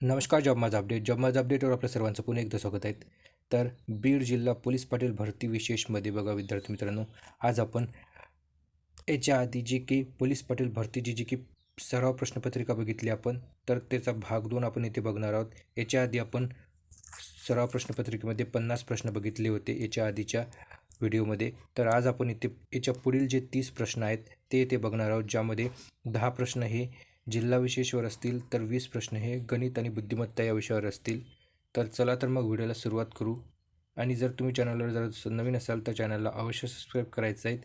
नमस्कार. जॉब माझा अपडेटवर आपल्या सर्वांचं पुन्हा एकदा स्वागत आहे. तर बीड जिल्हा पोलीस पाटील भरती विशेषमध्ये बघा विद्यार्थी मित्रांनो, आज आपण याच्या आधी जी की पोलीस पाटील भरतीची जी की सराव प्रश्नपत्रिका बघितली आपण, तर त्याचा भाग 2 आपण इथे बघणार आहोत. याच्या आधी आपण सराव प्रश्नपत्रिकेमध्ये 50 प्रश्न बघितले होते याच्या आधीच्या व्हिडिओमध्ये. तर आज आपण इथे याच्या पुढील जे 30 प्रश्न आहेत ते इथे बघणार आहोत, ज्यामध्ये 10 प्रश्न हे जिल्हा विशेषवर असतील, तर 20 प्रश्न हे गणित आणि बुद्धिमत्ता या विषयावर असतील. तर चला तर मग व्हिडिओला सुरुवात करू. आणि जर तुम्ही चॅनलवर जर नवीन असाल तर चॅनलला अवश्य सबस्क्राईब करायचं आहे.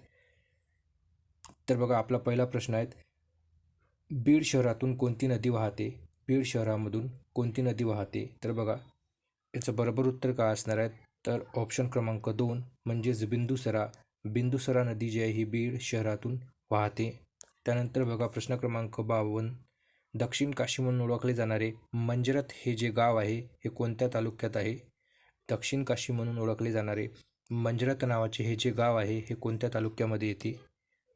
तर बघा, आपला पहिला प्रश्न आहे, बीड शहरातून कोणती नदी वाहते? बीड शहरामधून कोणती नदी वाहते? तर बघा, याचं बरोबर उत्तर काय असणार आहे? तर ऑप्शन क्रमांक 2 म्हणजेच बिंदुसरा. बिंदुसरा नदी जी आहे ही बीड शहरातून वाहते. त्यानंतर बघा प्रश्न क्रमांक 52, दक्षिण काशी म्हणून ओळखले जाणारे मंजरथ हे जे गाव आहे हे कोणत्या तालुक्यात आहे? दक्षिण काशी म्हणून ओळखले जाणारे मंजरथ नावाचे हे जे गाव आहे हे कोणत्या तालुक्यामध्ये येते?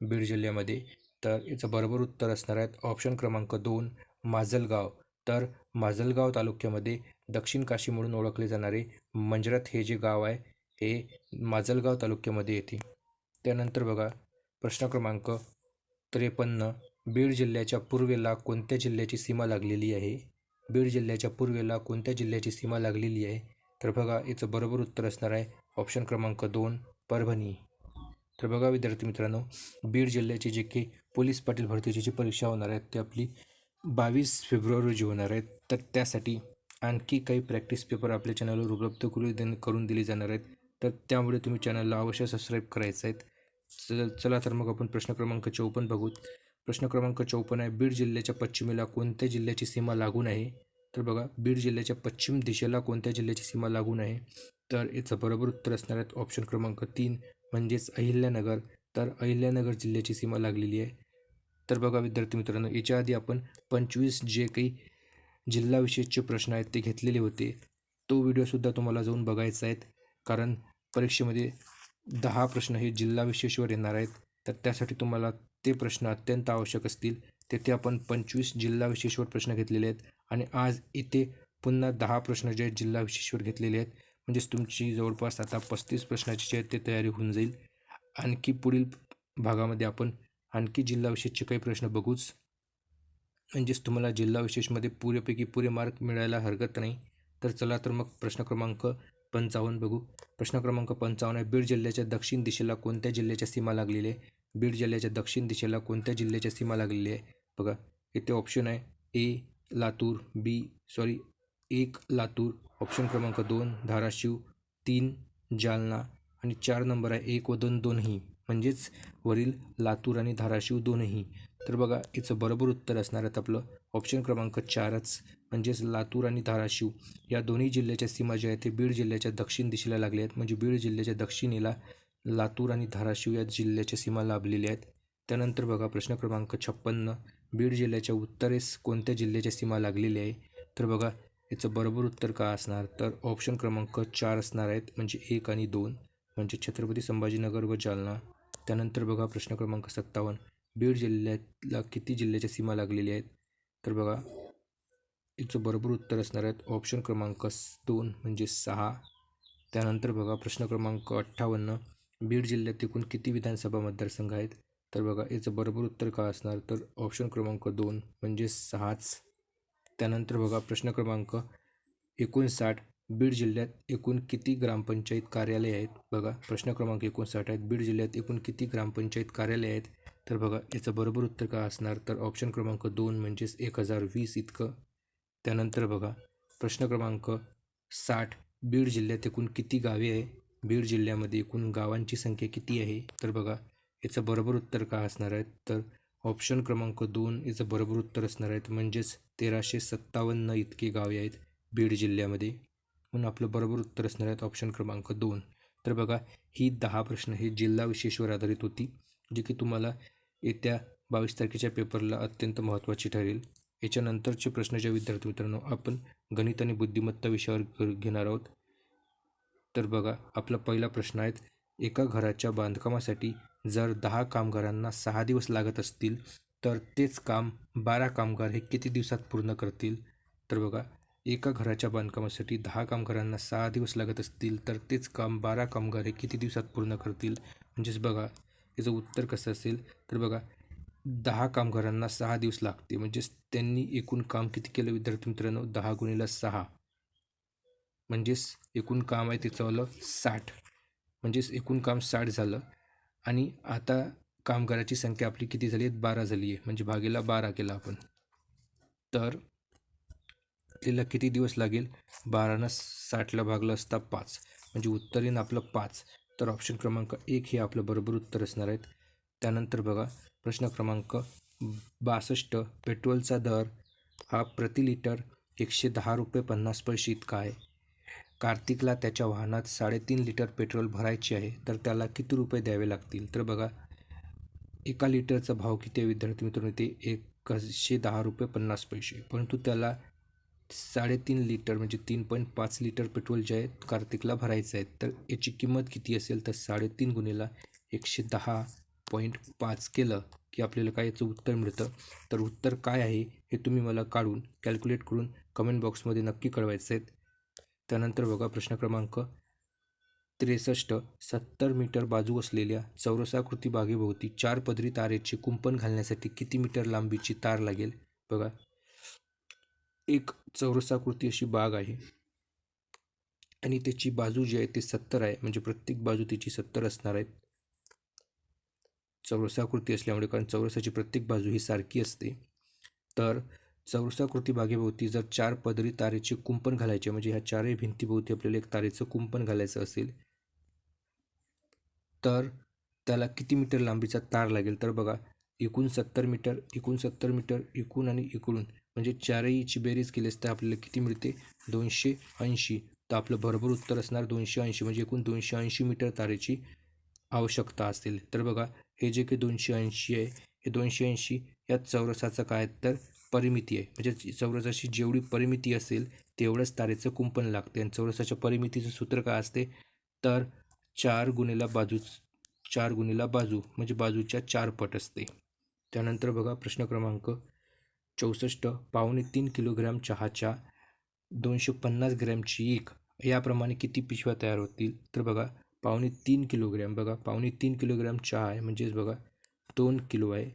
बीड जिल्ह्यामध्ये. तर याचं बरोबर उत्तर असणार आहे ऑप्शन क्रमांक 2 माजलगाव. तर माजलगाव तालुक्यामध्ये दक्षिण काशी म्हणून ओळखले जाणारे मंजरथ हे जे गाव आहे हे माजलगाव तालुक्यामध्ये येते. त्यानंतर बघा प्रश्न क्रमांक 53, बीड जिल्ह्याच्या पूर्वेला कोणत्या जिल्ह्याची सीमा लागलेली आहे? बीड जिल्ह्याच्या पूर्वेला कोणत्या जिल्ह्याची सीमा लागलेली आहे? तर बघा, याचं बरोबर उत्तर असणार आहे ऑप्शन क्रमांक 2 परभणी. तर बघा विद्यार्थी मित्रांनो, बीड जिल्ह्याची जे की पोलीस पाटील भरतीची जी परीक्षा होणार आहेत ते आपली 22 फेब्रुवारी रोजी होणार आहेत. तर त्यासाठी आणखी काही प्रॅक्टिस पेपर आपल्या चॅनलवर उपलब्ध करून दिले जाणार आहेत. तर त्यामुळे तुम्ही चॅनलला अवश्य सबस्क्राईब करायचं आहे. चला तर मग आपण प्रश्न क्रमांक 54 बघू. प्रश्न क्रमांक 54 आहे, बीड जिल्ह्याच्या पश्चिमेला कोणत्या जिल्ह्याची सीमा लागून आहे? तर बघा, बीड जिल्ह्याच्या पश्चिम दिशेला कोणत्या जिल्ह्याची सीमा लागून आहे? तर याचं बरोबर उत्तर असणार आहे ऑप्शन क्रमांक 3 म्हणजेच अहिल्यानगर. तर अहिल्यानगर जिल्ह्याची सीमा लागलेली आहे. तर बघा विद्यार्थी मित्रांनो, याच्या आधी आपण 25 जे काही जिल्हा विशेषचे प्रश्न आहेत ते घेतलेले होते. तो व्हिडिओसुद्धा तुम्हाला जाऊन बघायचा आहे, कारण परीक्षेमध्ये 10 प्रश्न हे जिल्हा विशेषवर येणार आहेत. तर त्यासाठी तुम्हाला ते प्रश्न अत्यंत आवश्यक असतील. तेथे आपण 25 जिल्हा विशेषवर प्रश्न घेतलेले आहेत आणि आज इथे पुन्हा 10 प्रश्न जे आहेत जिल्हा विशेषवर घेतलेले आहेत. म्हणजेच तुमची जवळपास आता 35 प्रश्नाची जी आहे ते तयारी होऊन जाईल. आणखी पुढील भागामध्ये आपण आणखी जिल्हा विशेषचे काही प्रश्न बघूच. म्हणजेच तुम्हाला जिल्हा विशेषमध्ये पुरेपैकी पुरे मार्क मिळायला हरकत नाही. तर चला तर मग प्रश्न क्रमांक 55 बघू. प्रश्न क्रमांक 55 आहे, बीड जिल्ह्याच्या दक्षिण दिशेला कोणत्या जिल्ह्याच्या सीमा लागलेली आहे? बीड जिल्ह्याच्या दक्षिण दिशेला कोणत्या जिल्ह्याच्या सीमा लागलेली आहे? बघा, इथे ऑप्शन आहे ए लातूर, एक लातूर, ऑप्शन क्रमांक 2 धाराशिव, 3 जालना आणि 4 नंबर आहे 1 व 2 दोनही, म्हणजेच वरील लातूर आणि धाराशिव दोनही. तर बघा, याचं बरोबर उत्तर असणार आहे आपलं ऑप्शन क्रमांक 4च, म्हणजेच लातूर आणि धाराशिव या दोन्ही जिल्ह्याच्या सीमा ज्या आहेत ते बीड जिल्ह्याच्या दक्षिण दिशेला लागल्या आहेत. म्हणजे बीड जिल्ह्याच्या दक्षिणेला लातूर आणि धाराशिव या जिल्ह्याच्या सीमा लाभलेल्या आहेत. त्यानंतर बघा प्रश्न क्रमांक 56, बीड जिल्ह्याच्या उत्तरेस कोणत्या जिल्ह्याच्या सीमा लागलेल्या आहे? तर बघा, याचं बरोबर उत्तर काय असणार? तर ऑप्शन क्रमांक 4 असणार आहेत, म्हणजे 1 आणि 2, म्हणजे छत्रपती संभाजीनगर व जालना. त्यानंतर बघा प्रश्न क्रमांक 57, बीड जिल्ह्याला किती जिल्ह्याच्या सीमा लागलेल्या आहेत? तर बघा, याचं बरोबर उत्तर असणार आहेत ऑप्शन क्रमांक 2 म्हणजे 6. त्यानंतर बघा प्रश्न क्रमांक 58, बीड जिल्ह्यात एकूण किती विधानसभा मतदारसंघ आहेत? तर बघा, याचं बरोबर उत्तर काय असणार? तर ऑप्शन क्रमांक 2 म्हणजे 6च. त्यानंतर बघा प्रश्न क्रमांक 59, बीड जिल्ह्यात एकूण किती ग्रामपंचायत कार्यालय आहेत? बघा, प्रश्न क्रमांक 59 आहेत, बीड जिल्ह्यात एकूण किती ग्रामपंचायत कार्यालय आहेत? तर बघा, याचं बरोबर उत्तर काय असणार? तर ऑप्शन क्रमांक 2 म्हणजेच 1020 इतकं. त्यानंतर बघा प्रश्न क्रमांक 60, बीड जिल्ह्यात एकूण किती गावे आहे? बीड जिल्ह्यामध्ये एकूण गावांची संख्या किती आहे? तर बघा, याचं बरोबर उत्तर काय असणार आहे? तर ऑप्शन क्रमांक 2 याचं बरोबर उत्तर असणार आहेत, म्हणजेच 1357 इतकी गावे आहेत बीड जिल्ह्यामध्ये. म्हणून आपलं बरोबर उत्तर असणार आहेत ऑप्शन क्रमांक 2. तर बघा, ही 10 प्रश्न हे जिल्हा विशेषवर आधारित होती, जे की तुम्हाला येत्या 22 तारखेच्या पेपरला अत्यंत महत्त्वाची ठरेल. याच्यानंतरचे प्रश्न ज्या विद्यार्थी मित्रांनो आपण गणित आणि बुद्धिमत्ता विषयावर घेणार आहोत. तर बघा, आपला पहिला प्रश्न आहे, एका घराच्या बांधकामासाठी जर 10 कामगारांना 6 दिवस लागत असतील तर तेच काम 12 कामगार हे किती दिवसात पूर्ण करतील? तर बघा, एका घराच्या बांधकामासाठी 10 कामगारांना 6 दिवस लागत असतील तर तेच काम 12 कामगार हे किती दिवसात पूर्ण करतील? म्हणजेच बघा याचं उत्तर कसं असेल तर बघा 10 कामगारांना 6 दिवस लागते म्हणजेच त्यांनी एकूण काम किती केलं विद्यार्थी मित्रांनो 10 गुणिले 6 म्हणजेच एकूण काम आहे त्याचं आलं 60 म्हणजेच एकूण काम 60 झालं आणि आता कामगाराची संख्या आपली किती झाली आहे 12 झाली आहे म्हणजे भागीला 12 केला आपण तर आपल्याला किती दिवस लागेल 12 60ला भागलं असता 5 म्हणजे उत्तर येईन आपलं 5 तर ऑप्शन क्रमांक 1 हे आपलं बरोबर उत्तर असणार आहेत. त्यानंतर बघा प्रश्न क्रमांक 62 पेट्रोलचा दर हा प्रति लिटर 110 रुपये 50 पैसे इतका आहे. कार्तिकला त्याच्या वाहनात 3.5 लिटर पेट्रोल भरायचे आहे तर त्याला किती रुपये द्यावे लागतील? तर बघा एका लिटरचा भाव किती आहे विद्यार्थी मित्रांनो ते 110 रुपये 50 पैसे परंतु त्याला 3.5 लिटर म्हणजे 3.5 लिटर पेट्रोल जे आहे कार्तिकला भरायचं आहे तर याची किंमत किती असेल तर 3.5 गुणिले 110.5 केलं की आपल्याला काय याचं उत्तर मिळतं. तर उत्तर काय आहे हे तुम्ही मला काढून कॅल्क्युलेट करून कमेंट बॉक्समध्ये नक्की कळवायचं आहे. त्यानंतर बघा प्रश्न क्रमांक 63 70 मीटर बाजू असलेल्या चौरसाकृती बागेभोवती 4 पदरी तारेचे कुंपण घालण्यासाठी किती मीटर लांबीची तार लागेल? बघा एक चौरसाकृती अशी बाग आहे आणि त्याची बाजू जी आहे ते 70 आहे म्हणजे प्रत्येक बाजू त्याची 70 असणार आहेत. चौरसाकृती असल्यामुळे कारण चौरसाची प्रत्येक बाजू ही सारखी असते. तर चौरसाकृती बागेभोवती जर 4 पदरी तारेचे कुंपण घालायचे म्हणजे ह्या चारही भिंतीभोवती आपल्याला एक तारेचं कुंपण घालायचं असेल तर त्याला किती मीटर लांबीचा तार लागेल? तर बघा एकूण 70 मीटर एकूण 70 मीटर एकूण आणि इकडून म्हणजे चारहीची बेरीज केलीस तर आपल्याला किती मिळते 280. तर आपलं बरोबर उत्तर असणार 280 म्हणजे एकूण 280 मीटर तारेची आवश्यकता असेल. तर बघा हे जे काही 280 आहे हे 280 या चौरसाचं काय तर परिमिती आहे म्हणजे चौरसाची जेवढी परिमिती असेल तेवढंच तारेचं कुंपण लागते आणि चौरसाच्या परिमितीचं सूत्र काय असते तर 4 गुणिले बाजू म्हणजे बाजूच्या 4 पट असते. त्यानंतर बघा प्रश्न क्रमांक 64 3.25 किलोग्रॅम चहाच्या 250 ग्रॅमची एक याप्रमाणे किती पिशव्या तयार होतील? तर बघा 3.25 किलोग्रॅम बघा 3.25 किलोग्रॅम चहा आहे म्हणजेच बघा 2 किलो आहे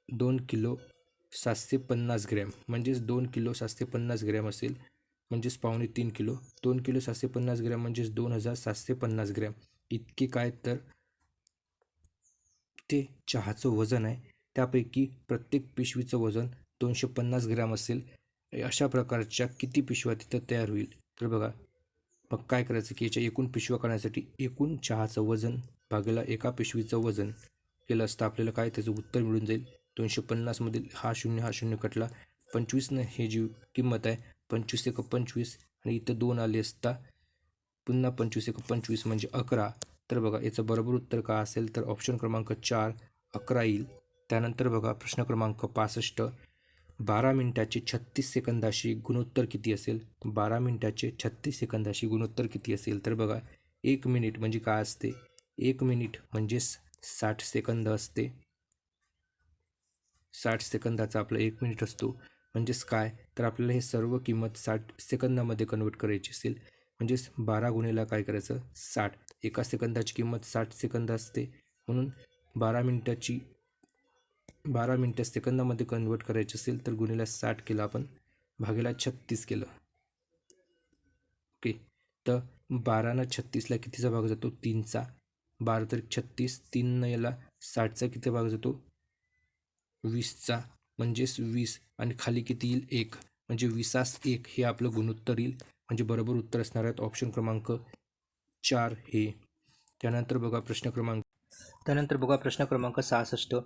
2 किलो 750 ग्रॅम म्हणजेच 2 किलो 750 ग्रॅम असेल म्हणजेच 3.25 किलो 2 किलो 750 ग्रॅम म्हणजेच 2750 ग्रॅम इतके काय तर ते चहाचं वजन आहे. त्यापैकी प्रत्येक पिशवीचं वजन 250 ग्रॅम असेल. अशा प्रकारच्या किती पिशव्या तिथं तयार होईल? तर बघा मग काय करायचं की याच्या एकूण पिशव्या काढण्यासाठी एकूण चहाचं वजन भागेला एका पिशवीचं वजन केलं असतं आपल्याला काय त्याचं उत्तर मिळून जाईल 250मधील हा शून्य कटला 25 हे जी किंमत आहे 25 एक 25 आणि इथं 2 आले असता पुन्हा 25 एक 25 म्हणजे 11. तर बघा याचं बरोबर उत्तर काय असेल तर ऑप्शन क्रमांक 4 11 येईल. त्यानंतर बघा प्रश्न क्रमांक 65 12 मिनिटाचे 36 सेकंदाशी गुणोत्तर किती असेल? 12 मिनिटाचे 36 सेकंदाशी गुणोत्तर किती असेल? तर बघा 1 मिनिट म्हणजे काय असते 1 मिनिट म्हणजे 60 सेकंद असते. 60 सेकंदाचा आपला 1 मिनिट असतो म्हणजेच काय तर आपल्याला हे सर्व किंमत 60 सेकंदामध्ये कन्वर्ट करायची असेल म्हणजेच 12 गुणिले काय करायचं 60 एका सेकंदाची किंमत 60 सेकंद असते म्हणून 12 मिनटं सेकंदामध्ये कन्वर्ट करायची असेल तर गुणिले 60 केलं आपण भागीला 36 केलं. ओके तर 12 36ला कितीचा भाग जातो 3चा 12 तर 36 3 याला 60चा किती भाग जातो 20चा म्हणजेच 20 आणि खाली किती येईल 1 म्हणजे 20 1 हे आपलं गुणोत्तर येईल म्हणजे बरोबर उत्तर असणार आहेत ऑप्शन क्रमांक 4 हे. त्यानंतर बघा प्रश्न क्रमांक 66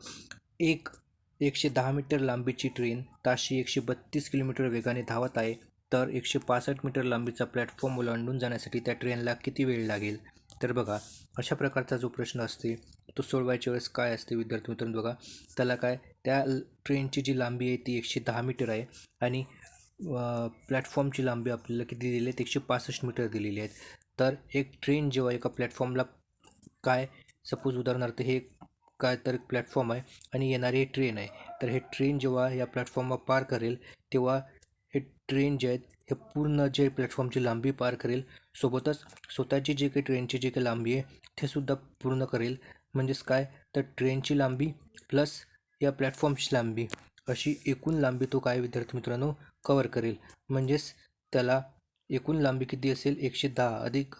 110 मीटर लांबीची ट्रेन ताशी 132 किलोमीटर वेगाने धावत आहे तर 165 मीटर लांबीचा प्लॅटफॉर्म ओलांडून जाण्यासाठी त्या ट्रेनला किती वेळ लागेल? तर बघा अशा प्रकारचा जो प्रश्न असते तो सोडवायच्या वेळेस काय असते विद्यार्थी मित्रांनो बघा त्याला काय त्या ट्रेनची जी लांबी आहे ती 110 मीटर आहे आणि प्लॅटफॉर्मची लांबी आपल्याला किती दिलेली आहे 165 मीटर दिलेली आहेत. तर एक ट्रेन जेव्हा एका प्लॅटफॉर्मला काय सपोज उदाहरणार्थ हे काय तर प्लॅटफॉर्म आहे आणि येणारी ट्रेन आहे. तर हे ट्रेन जेव्हा या प्लॅटफॉर्मवर पार करेल तेव्हा हे ट्रेन जे आहेत हे पूर्ण जे प्लॅटफॉर्मची लांबी पार करेल, सोबतच स्वतःची जे काही ट्रेनची जी काही लांबी आहे ते सुद्धा पूर्ण करेल. म्हणजेच काय, तर ट्रेनची लांबी प्लस या प्लॅटफॉर्मची लांबी अशी एकूण लांबी तो काय विद्यार्थी मित्रांनो कवर करेल. म्हणजेच त्याला एकूण लांबी किती असेल, 110 अधिक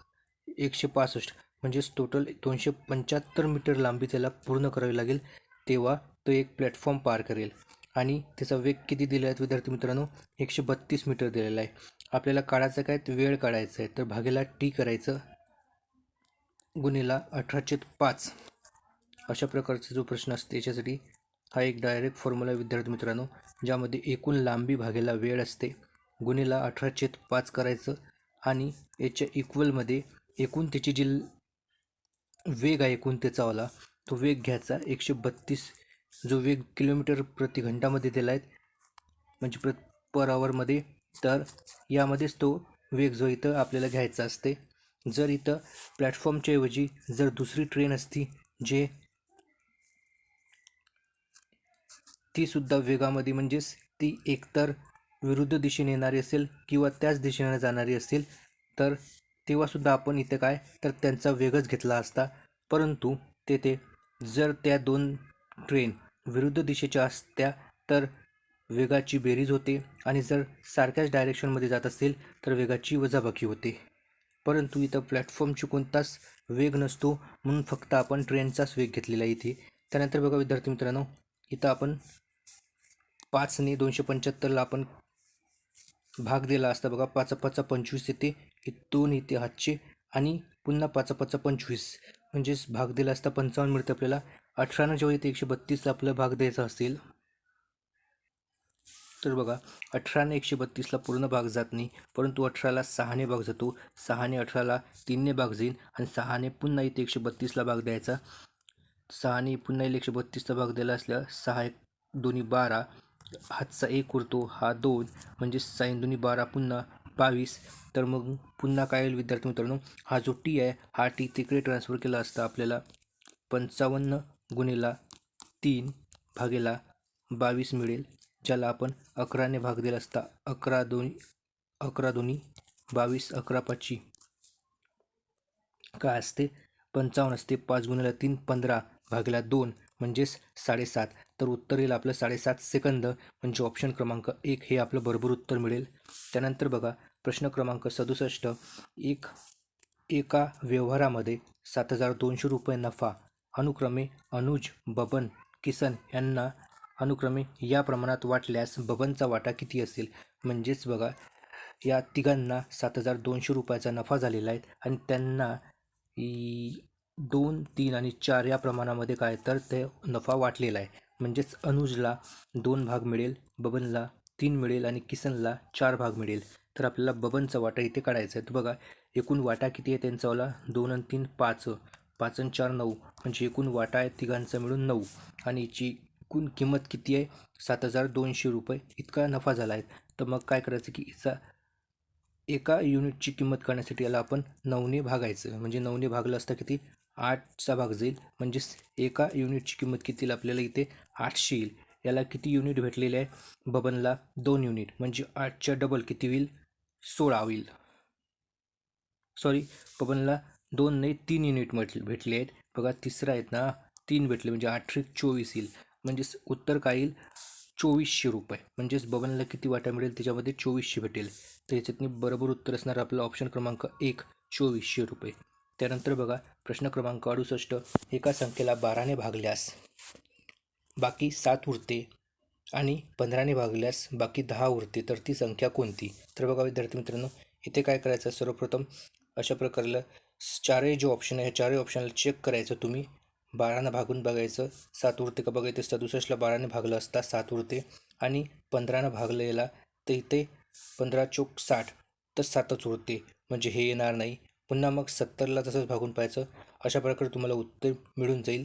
165 म्हणजेच टोटल 275 मीटर लांबी त्याला पूर्ण करावी लागेल, तेव्हा तो एक प्लॅटफॉर्म पार करेल. आणि त्याचा वेग किती दिला आहे विद्यार्थी मित्रांनो, 132 मीटर दिलेला आहे. आपल्याला काढायचं काय, वेळ काढायचा आहे, तर भागेला टी करायचं गुणिला 18/5 अशा प्रकारचा जो प्रश्न असतो त्याच्यासाठी हा एक डायरेक्ट फॉर्म्युला विद्यार्थी मित्रांनो, ज्यामध्ये एकूण लांबी भागेला वेळ असते गुणिला 18/5 करायचं आणि याच्या इक्वलमध्ये एकूण त्याची जी वेग आहे एकूण त्याचावाला तो वेग घ्यायचा 132, जो वेग किलोमीटर प्रति घंटामध्ये दिला आहे म्हणजे पर आवरमध्ये. तर यामध्येच तो वेग जो इथं आपल्याला घ्यायचा असते. जर इथं प्लॅटफॉर्मच्या ऐवजी जर दुसरी ट्रेन असती जे ती सुद्धा वेगामध्ये म्हणजेच ती एकतर विरुद्ध दिशेने येणारी असेल किंवा त्याच दिशेने जाणारी असेल, तर तेव्हासुद्धा आपण इथे काय तर त्यांचा वेगच घेतला असता. परंतु तेथे जर त्या दोन ट्रेन विरुद्ध दिशेच्या असत्या तर वेगाची बेरीज होते आणि जर सारख्याच डायरेक्शनमध्ये जात असेल तर वेगाची वजाबाकी होते. परंतु इथं प्लॅटफॉर्मची कोणताच वेग नसतो, म्हणून फक्त आपण ट्रेनचाच वेग घेतलेला आहे इथे. त्यानंतर बघा विद्यार्थी मित्रांनो, इथं आपण 5ने 275ला आपण भाग दिला असता. बघा 5 5 25 येते, 2 येते हातचे आणि पुन्हा 5 5 25 म्हणजेच भाग दिला असता 55 मिळते आपल्याला. 18 जेव्हा येते 132ला आपला भाग द्यायचा असेल तर बघा 18ने 132ला पूर्ण भाग जात नाही, परंतु 18ला 6ने भाग जातो. 6ने 18ला 3ने भाग जाईल आणि 6ने पुन्हा इथे 132ला भाग द्यायचा. 6ने पुन्हा 132चा भाग दिला असल्या 6 1 दोन्ही 12, हातचा 1 उरतो, हा 2 म्हणजे 6 दोन्ही 12 पुन्हा 22. तर मग पुन्हा काय होईल विद्यार्थी मित्रांनो, हा जो टी आहे हा टी तिकडे ट्रान्सफर केला असता आपल्याला 55 गुणिला 3 भागेला 22 मिळेल, ज्याला आपण 11ने भाग दिला असता. 11 दोन्ही 22, 11 पाची काय असते 55 असते. 5 गुणिला 3 15 भागेला 2 म्हणजेच 7.5. तर उत्तर येईल आपलं 7.5 सेकंद, म्हणजे ऑप्शन क्रमांक 1 हे आपलं बरोबर उत्तर मिळेल. त्यानंतर बघा प्रश्न क्रमांक 67, एका व्यवहारामध्ये 7,200 रुपये नफा अनुक्रमे अनुज, बबन, किसन यांना अनुक्रमे या प्रमाणात वाटल्यास बबनचा वाटा किती असेल. म्हणजेच बघा या तिघांना 7,200 रुपयाचा नफा झालेला आहे आणि त्यांना 2, 3 आणि 4 या प्रमाणामध्ये काय तर ते नफा वाटलेला आहे. म्हणजेच अनुजला 2 भाग मिळेल, बबनला 3 मिळेल आणि किसनला 4 भाग मिळेल. तर आपल्याला बबनचा वाटा इथे काढायचा आहे. तर बघा एकूण वाटा किती आहे त्यांचावाला, 2 आणि 3 5, 5 आणि 4 9, म्हणजे एकूण वाटा आहे तिघांचा मिळून 9 आणि याची एकूण किंमत किती आहे 7,200 रुपये इतका नफा झाला आहे. तर मग काय करायचं की हिचा एका युनिटची किंमत काढण्यासाठी याला आपण 9ने भागायचं, म्हणजे 9ने भागलं असता किती 8चा भाग जाईल, म्हणजेच एका युनिटची किंमत किती आपल्याला इथे 800 येईल. याला किती युनिट भेटलेले आहे, बबनला 2 युनिट, म्हणजे 8च्या डबल किती होईल 16 होईल. सॉरी, बबनला 2 नाही 3 युनिट भेटले आहेत. बघा तिसरा आहेत ना 3 भेटले, म्हणजे 8 24 येईल, म्हणजेच उत्तर काय येईल 2400 रुपये. म्हणजेच बबनला किती वाटा मिळेल त्याच्यामध्ये 2400 भेटेल. तर याच्यातनी बरोबर उत्तर असणार आपलं ऑप्शन क्रमांक 1 2400 रुपये. त्यानंतर बघा प्रश्न क्रमांक 68, एका संख्येला 12ने भागल्यास बाकी 7 उरते आणि 15ने भागल्यास बाकी 10 उरते, तर ती संख्या कोणती. तर बघा विद्यार्थी मित्रांनो, इथे काय करायचं, सर्वप्रथम अशा प्रकारला चारही जो ऑप्शन आहे चारही ऑप्शनला चेक करायचं तुम्ही. 12ने भागून बघायचं 7 उरते का बघायचं. 67ला 12ने भागलं असता 7 उरते आणि 15ने भागलेला तर इथे 15 चोक 60 तर 7च उरते, म्हणजे हे येणार नाही. पुन्हा मग 70ला तसंच भागून पाहायचं. अशा प्रकारे तुम्हाला उत्तर मिळून जाईल,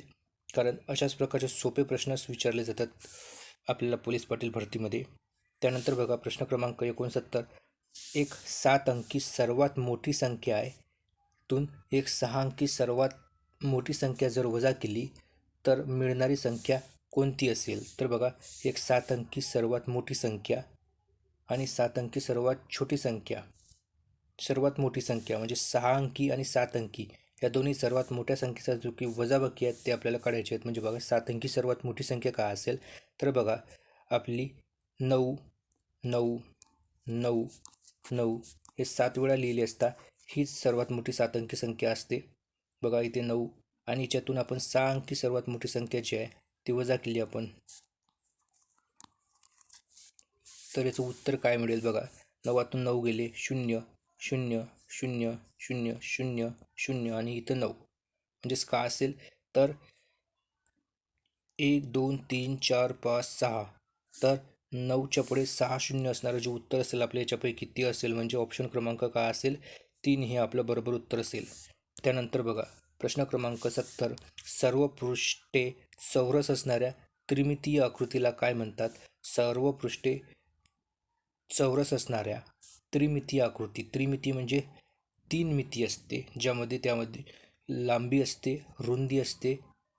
कारण अशाच प्रकारचे सोपे प्रश्नच विचारले जातात आपल्याला पोलीस पाटील भरतीमध्ये. त्यानंतर बघा प्रश्न क्रमांक 69, एक 7 अंकी सर्वात मोठी संख्या आहे तून एक 6 अंकी सर्वात मोठी संख्या जर वजा केली तर मिळणारी संख्या कोणती असेल? तर बघा, एक 7 अंकी सर्वात मोठी संख्या आणि 7 अंकी सर्वात मोठी संख्या म्हणजे 6 अंकी आणि 7 अंकी या दोन्ही सर्वात मोठ्या संख्येचा जो की वजाबाकी आहेत ते आपल्याला काढायचे आहेत. म्हणजे बघा, 7 अंकी सर्वात मोठी संख्या काय असेल? तर बघा, आपली 9 9 9 9 हे 7 वेळा लिहिले असता हीच सर्वात मोठी 7 अंकी संख्या असते. बघा इथे 9 आणि याच्यातून आपण 6 अंकी सर्वात मोठी संख्या जी आहे ती वजा केली आपण, तर याचं उत्तर काय मिळेल? बघा, 9तून 9 गेले 0 0 0 0 0 0 आणि इथं 9, म्हणजेच काय असेल? तर 1 2 3 4 5 6, तर 9च्या पुढे 6 शून्य असणारं जे उत्तर असेल आपल्या याच्यापैकी ते असेल, म्हणजे ऑप्शन क्रमांक काय असेल? 3 हे आपलं बरोबर उत्तर असेल. त्यानंतर बघा, प्रश्न क्रमांक 70, सर्व पृष्ठे चौरस असणाऱ्या त्रिमितीय आकृतीला काय म्हणतात? सर्व पृष्ठे चौरस असणाऱ्या त्रिमितीय आकृती, त्रिमिती म्हणजे 3 मिती असते, ज्यामध्ये त्यामध्ये लांबी असते, रुंदी असते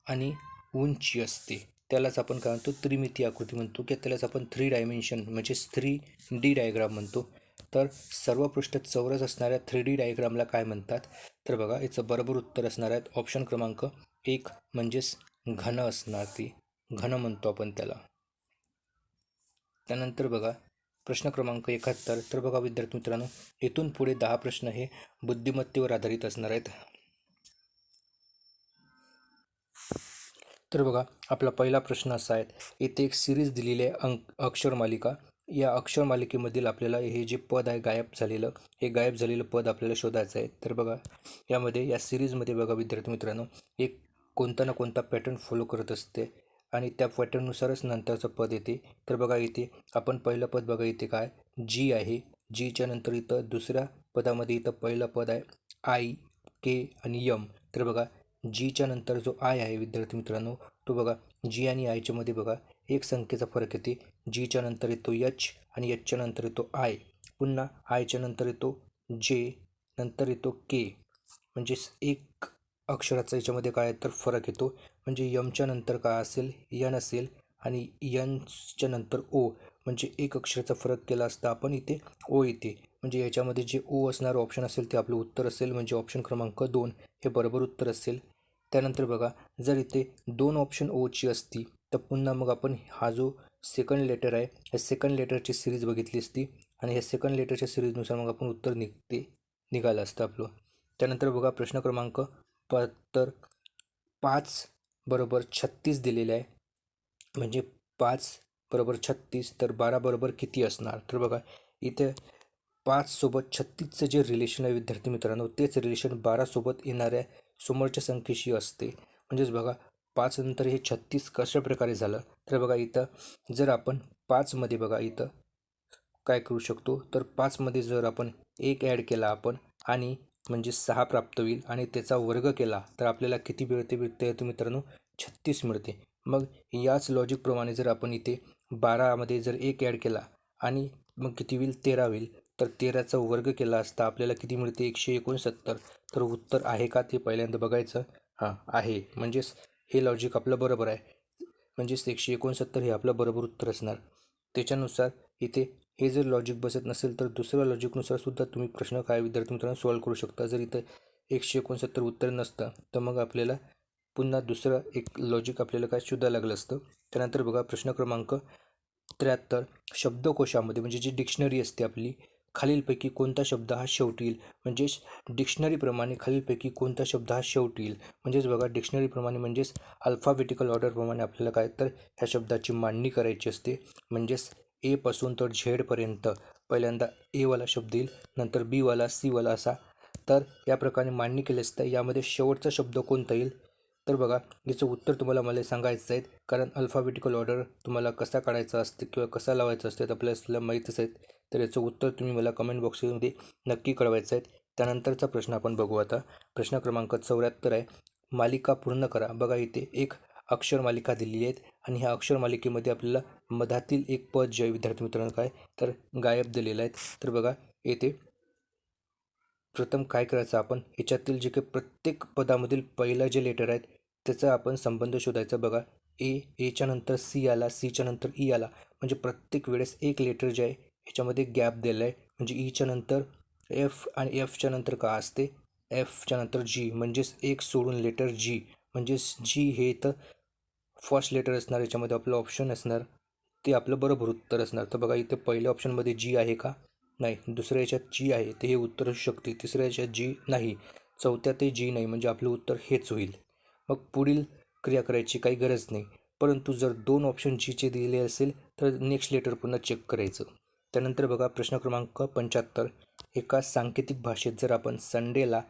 आणि उंची असते, त्यालाच आपण काय म्हणतो? त्रिमितीय आकृती म्हणतो, की त्यालाच आपण 3 डायमेन्शन म्हणजे 3D डायग्राम म्हणतो. तर सर्व पृष्ठ चौरस असणाऱ्या 3D डायग्रामला काय म्हणतात? तर बघा, याचं बरोबर उत्तर असणार आहे ऑप्शन क्रमांक 1 म्हणजेच घन असणार, ती घन म्हणतो आपण त्याला. त्यानंतर बघा, प्रश्न क्रमांक 71, तर बघा विद्यार्थी मित्रांनो, इथून पुढे 10 प्रश्न हे बुद्धिमत्तेवर आधारित असणार आहेत. तर बघा, आपला पहिला प्रश्न असा आहे, इथे एक सिरीज दिलेली आहे अक्षरमालिका. या अक्षरमालिकेमधील आपल्याला हे जे पद आहे हे गायब झालेलं पद आपल्याला शोधायचं आहे. तर बघा, यामध्ये या सिरीजमध्ये बघा विद्यार्थी मित्रांनो, एक कोणता ना कोणता पॅटर्न फॉलो करत असते आणि त्या पॅटर्ननुसारच नंतरचं पद येते. तर बघा, इथे आपण पहिलं पद बघा, इथे काय जी आहे, जीच्या नंतर इथं दुसऱ्या पदामध्ये इथं पहिलं पद आहे आय, के आणि यम. तर बघा, जीच्या नंतर जो आय आहे विद्यार्थी मित्रांनो, तो बघा जी आणि आयच्या मध्ये बघा एक संख्येचा फरक येते. जीच्या नंतर येतो एच आणि एचच्या नंतर येतो आय, पुन्हा आयच्या नंतर येतो जे, नंतर येतो के, म्हणजेच एक अक्षराचा याच्यामध्ये काय तर फरक येतो. म्हणजे यमच्या नंतर काय असेल? यन असेल आणि यनच्या नंतर ओ, म्हणजे एक अक्षराचा फरक केला असता आपण इथे ओ येते. म्हणजे याच्यामध्ये जे ओ असणारं ऑप्शन असेल ते आपलं उत्तर असेल, म्हणजे ऑप्शन क्रमांक 2 हे बरोबर उत्तर असेल. त्यानंतर बघा, जर इथे 2 ऑप्शन ओची असती तर पुन्हा मग आपण हा जो सेकंड लेटर आहे या सेकंड लेटरची सिरीज बघितली असती आणि ह्या सेकंड लेटरच्या सिरीजनुसार मग आपण उत्तर निघालं असतं आपलं. त्यानंतर बघा, प्रश्न क्रमांक तर 5 बरोबर 36 दिलेले आहे, म्हणजे 5 बरोबर 36, तर 12 बरोबर किती असणार? तर बघा, इथे 5 सोबत 36चं जे रिलेशन आहे विद्यार्थी मित्रांनो, तेच रिलेशन 12 सोबत येणाऱ्या समोरच्या संख्येशी असते. म्हणजेच बघा, 5 नंतर हे 36 कशा प्रकारे झालं? तर बघा, इथं जर आपण 5मध्ये बघा इथं काय करू शकतो? तर 5मध्ये जर आपण 1 ॲड केला आपण आणि म्हणजे 6 प्राप्त होईल आणि त्याचा वर्ग केला तर आपल्याला किती मिळते मित्रांनो? 36 मिळते. मग याच लॉजिकप्रमाणे जर आपण इथे 12मध्ये जर 1 ॲड केला आणि मग किती होईल? 13 होईल. तर 13चा वर्ग केला असता आपल्याला किती मिळते? 169. तर उत्तर आहे का ते पहिल्यांदा बघायचं. हां, आहे, म्हणजेच हे लॉजिक आपलं बरोबर आहे, म्हणजेच 169 हे आपलं बरोबर उत्तर असणार. त्याच्यानुसार इथे हे जर लॉजिक बसत नसेल तर दुसऱ्या लॉजिकनुसार सुद्धा तुम्ही प्रश्न काय विद्यार्थी मित्रांनो सॉल्व करू शकता. जर इथं 169 उत्तर नसतं तर मग आपल्याला पुन्हा दुसरं एक लॉजिक आपल्याला काय शोधायला लागलं असतं. त्यानंतर बघा, प्रश्न क्रमांक 73, शब्दकोशामध्ये म्हणजे जी डिक्शनरी असते आपली, खालीलपैकी कोणता शब्द हा शेवटी येईल? म्हणजेच डिक्शनरीप्रमाणे खालीलपैकी कोणता शब्द हा शेवटी येईल? म्हणजेच बघा, डिक्शनरीप्रमाणे म्हणजेच अल्फाबेटिकल ऑर्डरप्रमाणे आपल्याला काय तर ह्या शब्दाची मांडणी करायची असते. म्हणजेच ए पासून तर झेडपर्यंत पहिल्यांदा एवाला शब्द येईल, नंतर बीवाला, सीवाला असा. तर या प्रकारे मांडणी केली असते. यामध्ये शेवटचा शब्द कोणता येईल? तर बघा, याचं उत्तर तुम्हाला मला सांगायचं आहे, कारण अल्फाबेटिकल ऑर्डर तुम्हाला कसा काढायचा असते किंवा कसा लावायचा असते आपल्याला माहीतच आहेत. तर याचं उत्तर तुम्ही मला कमेंट बॉक्समध्ये नक्की कळवायचं आहे. त्यानंतरचा प्रश्न आपण बघू आता. प्रश्न क्रमांक 74 आहे, मालिका पूर्ण करा. बघा, इथे एक अक्षर मालिका दिलेली आहेत आणि ह्या अक्षर मालिकेमध्ये आपल्याला मधातील एक पद जे विद्यार्थी मित्रांनो काय तर गायब दिलेलं आहे. तर बघा, येथे प्रथम काय करायचं आपण, याच्यातील जे काही प्रत्येक पदामधील पहिलं जे लेटर आहेत त्याचा आपण संबंध शोधायचा. बघा, एच्या नंतर सी आला, सीच्या नंतर ई आला, म्हणजे प्रत्येक वेळेस एक लेटर जे आहे ह्याच्यामध्ये गॅप दिला आहे. म्हणजे ईच्या नंतर एफ आणि एफच्या नंतर का असते, एफच्या नंतर जी, म्हणजेच एक सोडून लेटर जी, म्हणजेच जी हे तर फर्स्ट लेटर असणार. याच्यामध्ये आपलं ऑप्शन असणार ते आपलं बरोबर उत्तर असणार. तर बघा, इथे पहिल्या ऑप्शनमध्ये जी आहे का, नाही. दुसऱ्या याच्यात जी आहे ते हे उत्तर असू शकते. तिसऱ्या याच्यात जी नाही, चौथ्यातही जी नाही, म्हणजे आपलं उत्तर हेच होईल. मग पुढील क्रिया करायची काही गरज नाही. परंतु जर दोन ऑप्शन जीचे दिले असेल तर नेक्स्ट लेटर पुन्हा चेक करायचं. त्यानंतर बघा प्रश्न क्रमांक 75. एका सांकेतिक भाषेत जर आपण संडेला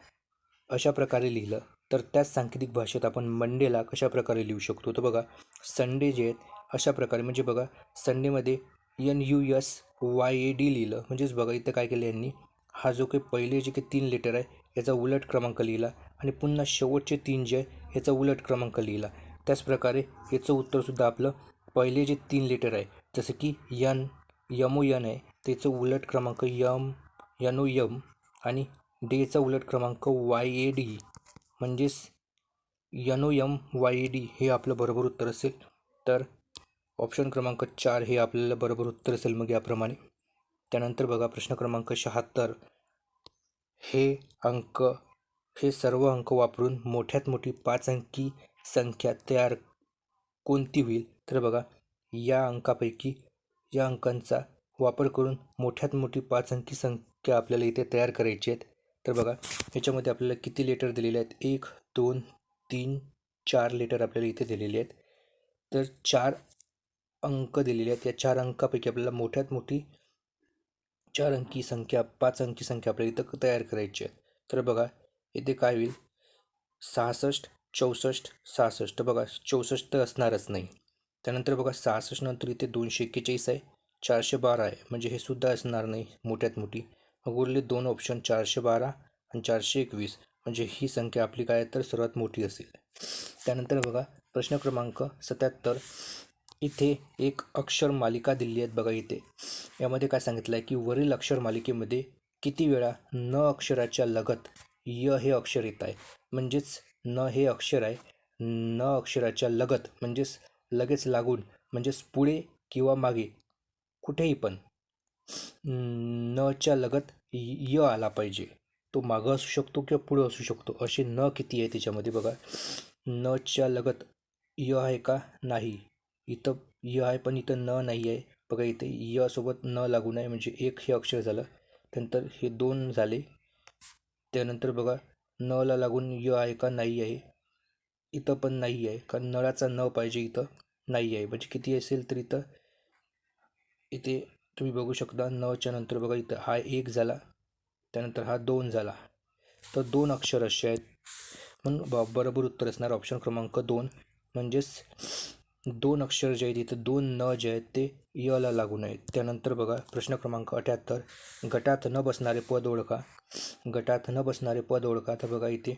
अशा प्रकारे लिहिलं तर त्याच सांकेतिक भाषेत आपण मंडेला कशा प्रकारे लिहू शकतो. तर बघा, संडे जे आहेत अशा प्रकारे, म्हणजे बघा संडेमध्ये NUSYAD लिहिलं, म्हणजेच बघा इथं काय केलं यांनी, हा जो काही पहिले जे काही 3 लेटर आहे याचा उलट क्रमांक लिहिला आणि पुन्हा शेवटचे 3 जे आहे ह्याचा उलट क्रमांक लिहिला. त्याचप्रकारे याचं उत्तरसुद्धा आपलं पहिले जे 3 लेटर आहे, जसं की MON आहे, त्याचं उलट क्रमांक NOM आणि डेचा उलट क्रमांक YAD, म्हणजेच NOMYAD हे आपलं बरोबर उत्तर असेल. तर ऑप्शन क्रमांक 4 हे आपल्याला बरोबर उत्तर असेल मग याप्रमाणे. त्यानंतर बघा प्रश्न क्रमांक 76. हे सर्व अंक वापरून मोठ्यात मोठी 5 अंकी संख्या तयार कोणती होईल. तर बघा, या अंकांचा वापर करून मोठ्यात मोठी 5 अंकी संख्या आपल्याला इथे तयार करायची आहेत. तर बघा, याच्यामध्ये आपल्याला किती लेटर दिलेले आहेत, 1 2 3 4 लेटर आपल्याला इथे दिलेले आहेत. तर 4 अंक दिलेले आहेत. या 4 अंकापैकी आपल्याला मोठ्यात मोठी 4 अंकी संख्या, 5 अंकी संख्या आपल्याला इथं तयार करायची आहे. तर बघा, इथे काय होईल, 66 64 66. तर बघा 64 तर असणारच नाही. त्यानंतर बघा 66 नंतर इथे 241 आहे, 412 आहे, म्हणजे हे सुद्धा असणार नाही मोठ्यात मोठी. मग उरले 2 ऑप्शन, 412 आणि 421, म्हणजे ही संख्या आपली काय तर सर्वात मोठी असेल. त्यानंतर बघा प्रश्न क्रमांक 77. इथे एक अक्षर मालिका दिली आहेत. बघा इथे यामध्ये काय सांगितलं आहे की वरील अक्षर मालिकेमध्ये किती वेळा न अक्षराच्या लगत य हे अक्षर येत आहे. म्हणजेच न हे अक्षर आहे, न अक्षराच्या लगत म्हणजेच लगेच लागून, म्हणजेच पुढे किंवा मागे कुठेही पण नच्या लगत य आला पाहिजे. तो मागं असू शकतो किंवा पुढं असू शकतो. असे न किती आहे त्याच्यामध्ये. बघा, नच्या लगत य आहे का, नाही. इथं य आहे पण इथं न नाही आहे. बघा इथे य सोबत न लागून आहे, म्हणजे एक हे अक्षर झालं. त्यानंतर हे 2 झाले. त्यानंतर बघा, न ला लागून य आहे का, नाही आहे. इथं पण नाही आहे, कारण नळाचा न पाहिजे, इथं नाही आहे. म्हणजे किती असेल तर इथे तुम्ही बघू शकता, नच्या नंतर बघा इथं हा 1 झाला, त्यानंतर हा 2 झाला. तर 2 अक्षर असे आहेत, म्हणून बरोबर उत्तर असणार ऑप्शन क्रमांक 2. म्हणजेच 2 अक्षर जे आहेत इथं 2 न जे आहेत ते य ला लागून आहेत. त्यानंतर बघा प्रश्न क्रमांक 78. गटात न बसणारे पद ओळखा. गटात न बसणारे पद ओळखा. तर बघा इथे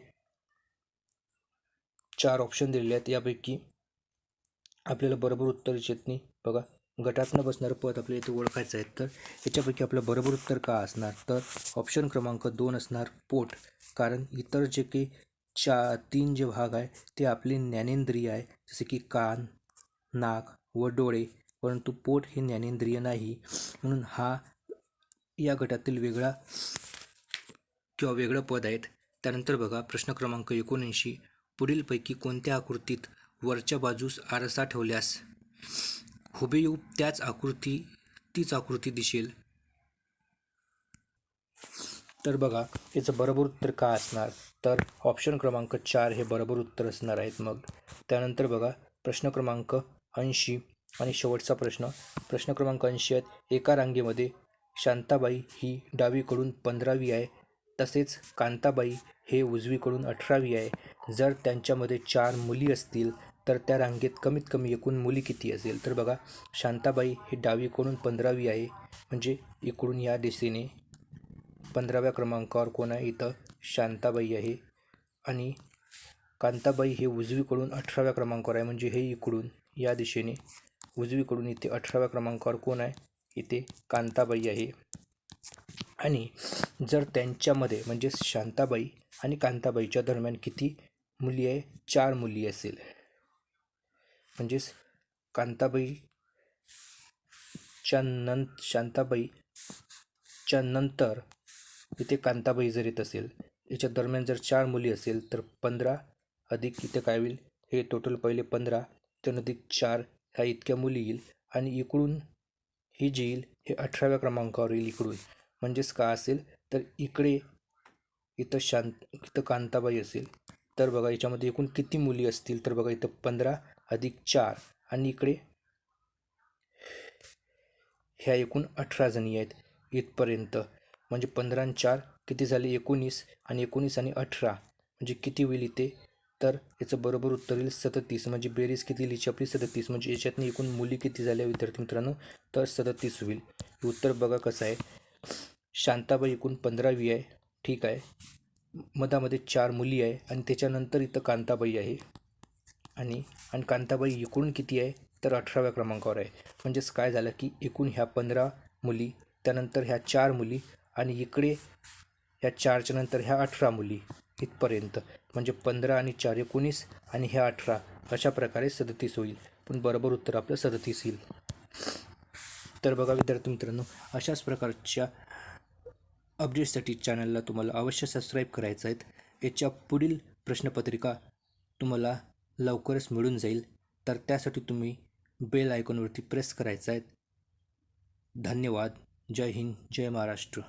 4 ऑप्शन दिलेले आहेत. यापैकी आपल्याला बरोबर उत्तर येत नाही. बघा, गटात न बसणारं पद आपल्याला इथे ओळखायचं आहे. तर याच्यापैकी आपलं बरोबर उत्तर का असणार, तर ऑप्शन क्रमांक 2 असणार पोट. कारण इतर जे काही 3 जे भाग आहे ते आपले ज्ञानेंद्रिय आहे, जसे की कान, नाक व डोळे, परंतु पोट हे ज्ञानेंद्रिय नाही, म्हणून हा या गटातील वेगळा किंवा वेगळं पद आहेत. त्यानंतर बघा प्रश्न क्रमांक 79. पुढीलपैकी कोणत्या आकृतीत वरच्या बाजूस आरसा ठेवल्यास हुबेहूब तीच आकृती दिसेल. तर बघा, याचं बरोबर उत्तर का असणार, तर ऑप्शन क्रमांक 4 हे बरोबर उत्तर असणार आहेत. मग त्यानंतर बघा प्रश्न क्रमांक 80 आणि शेवटचा प्रश्न क्रमांक 80 आहेत. एका रांगेमध्ये शांताबाई ही डावीकडून 15वी आहे, तसेच कांताबाई हे उजवीकडून 18वी आहे. जर त्यांच्यामध्ये 4 मुली असतील तर त्या रांगेत कमीत कमी एकूण मुली किती असेल. तर बघा, शांताबाई ही डावीकडून 15वी आहे, म्हणजे इकडून या दिशेने 15व्या क्रमांकावर कोण आहे, इथं शांताबाई आहे. आणि कांताबाई हे उजवीकडून 18व्या क्रमांकावर आहे, म्हणजे हे इकडून या दिशेने उजवीकडून इथे 18व्या क्रमांकावर कोण आहे, इथे कांताबाई आहे. आणि जर त्यांच्यामध्ये म्हणजे शांताबाई आणि कांताबाईच्या दरम्यान किती मुली आहे 4 मुली असेल. म्हणजेच शांताबाईच्या नंतर इथे कांताबाई जर येत असेल, याच्या दरम्यान जर 4 मुली असेल तर 15 अधिक इथे काय होईल, हे टोटल पहिले 15 तर अधिक 4 ह्या इतक्या मुली येईल. आणि इकडून ही जी येईल हे 18व्या क्रमांकावर येईल इकडून. म्हणजेच का असेल तर इथं कांताबाई असेल. तर बघा याच्यामध्ये एकूण किती मुली असतील, तर बघा इथं 15 अधिक 4 आणि इकडे ह्या एकूण 18 जणी आहेत इथपर्यंत. म्हणजे 15 आणि 4 किती झाले, 19 आणि 19 आणि 18 म्हणजे किती होईल इथे, तर याचं बरोबर उत्तर येईल 37. म्हणजे बेरीज किती लिहिली आपली 37. म्हणजे याच्यातनं एकूण मुली किती झाल्या विद्यार्थी मित्रांनो, तर 37 होईल. उत्तर बघा कसं आहे. शांताबाई एकूण 15वी आहे, ठीक आहे. मधामध्ये 4 मुली आहे आणि त्याच्यानंतर इथं कांताबाई आहे. आणि आणि कांताबाई एकूण किती आहे, तर 18व्या क्रमांकावर आहे. म्हणजेच काय झालं की एकूण ह्या 15 मुली, त्यानंतर ह्या 4 मुली आणि इकडे ह्या 4च्या नंतर ह्या 18 मुली इथपर्यंत. म्हणजे 15 आणि 4 19 आणि ह्या 18 अशा प्रकारे 37 होईल. पण बरोबर उत्तर आपलं 37 येईल. तर बघा विद्यार्थी मित्रांनो, अशाच प्रकारच्या अपडेट्ससाठी चॅनलला तुम्हाला अवश्य सबस्क्राईब करायचं आहेत. याच्या पुढील प्रश्नपत्रिका तुम्हाला लवकरच मिळून जाईल. तर त्यासाठी तुम्ही बेल आयकॉनवरती प्रेस करायचं आहे. धन्यवाद. जय हिंद, जय महाराष्ट्र.